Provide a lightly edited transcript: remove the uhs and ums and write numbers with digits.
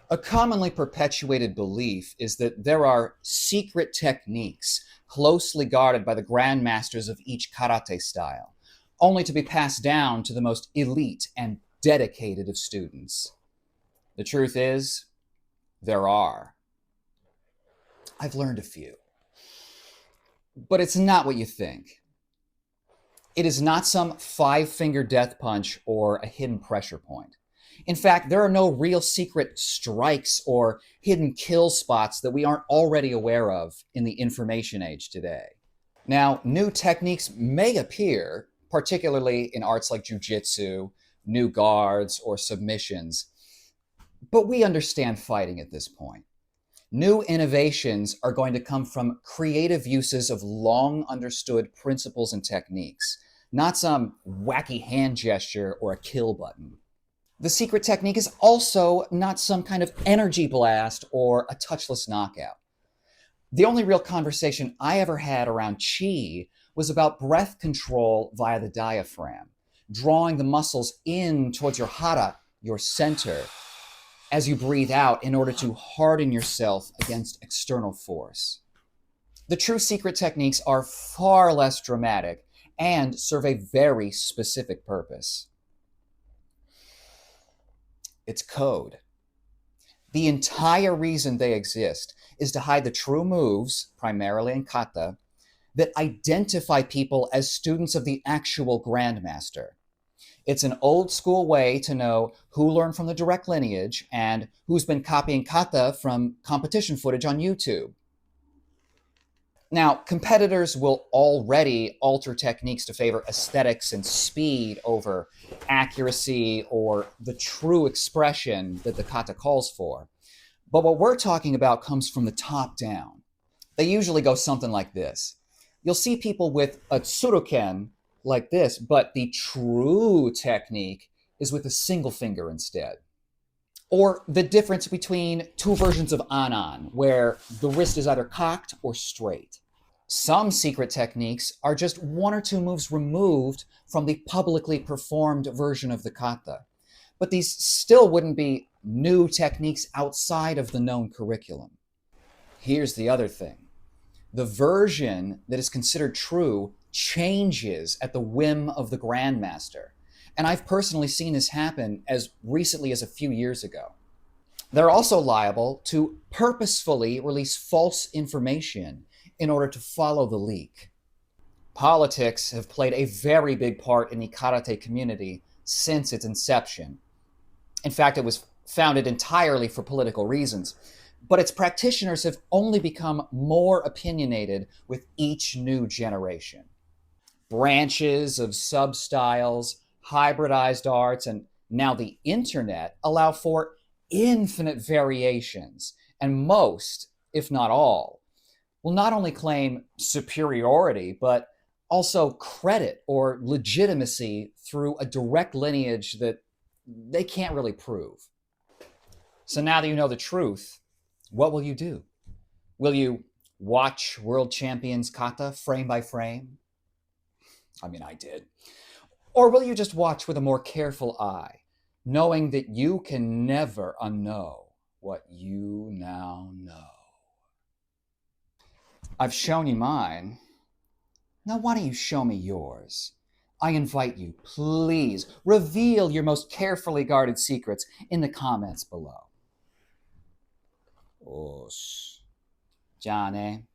A commonly perpetuated belief is that there are secret techniques closely guarded by the grandmasters of each karate style, only to be passed down to the most elite and dedicated of students. The truth is, there are. I've learned a few. But it's not what you think. It is not some five-finger death punch or a hidden pressure point. In fact, there are no real secret strikes or hidden kill spots that we aren't already aware of in the information age today. Now, new techniques may appear, particularly in arts like jujitsu, new guards, or submissions, but we understand fighting at this point. New innovations are going to come from creative uses of long understood principles and techniques, not some wacky hand gesture or a kill button. The secret technique is also not some kind of energy blast or a touchless knockout. The only real conversation I ever had around chi was about breath control via the diaphragm, drawing the muscles in towards your hara, your center, as you breathe out in order to harden yourself against external force. The true secret techniques are far less dramatic and serve a very specific purpose. It's code. The entire reason they exist is to hide the true moves, primarily in kata, that identify people as students of the actual grandmaster. It's an old school way to know who learned from the direct lineage and who's been copying kata from competition footage on YouTube. Now, competitors will already alter techniques to favor aesthetics and speed over accuracy or the true expression that the kata calls for. But what we're talking about comes from the top down. They usually go something like this. You'll see people with a tsuruken like this, but the true technique is with a single finger instead. Or the difference between two versions of anan, where the wrist is either cocked or straight. Some secret techniques are just one or two moves removed from the publicly performed version of the kata. But these still wouldn't be new techniques outside of the known curriculum. Here's the other thing. The version that is considered true changes at the whim of the grandmaster. And I've personally seen this happen as recently as a few years ago. They're also liable to purposefully release false information in order to follow the leak. Politics have played a very big part in the karate community since its inception. In fact, it was founded entirely for political reasons, but its practitioners have only become more opinionated with each new generation. Branches of sub-styles, hybridized arts, and now the internet allow for infinite variations, and most, if not all, will not only claim superiority, but also credit or legitimacy through a direct lineage that they can't really prove. So now that you know the truth, what will you do? Will you watch world champions kata frame by frame? I mean, I did. Or will you just watch with a more careful eye, knowing that you can never unknow what you now know? I've shown you mine. Now, why don't you show me yours? I invite you, please, reveal your most carefully guarded secrets in the comments below. おーし。じゃあね。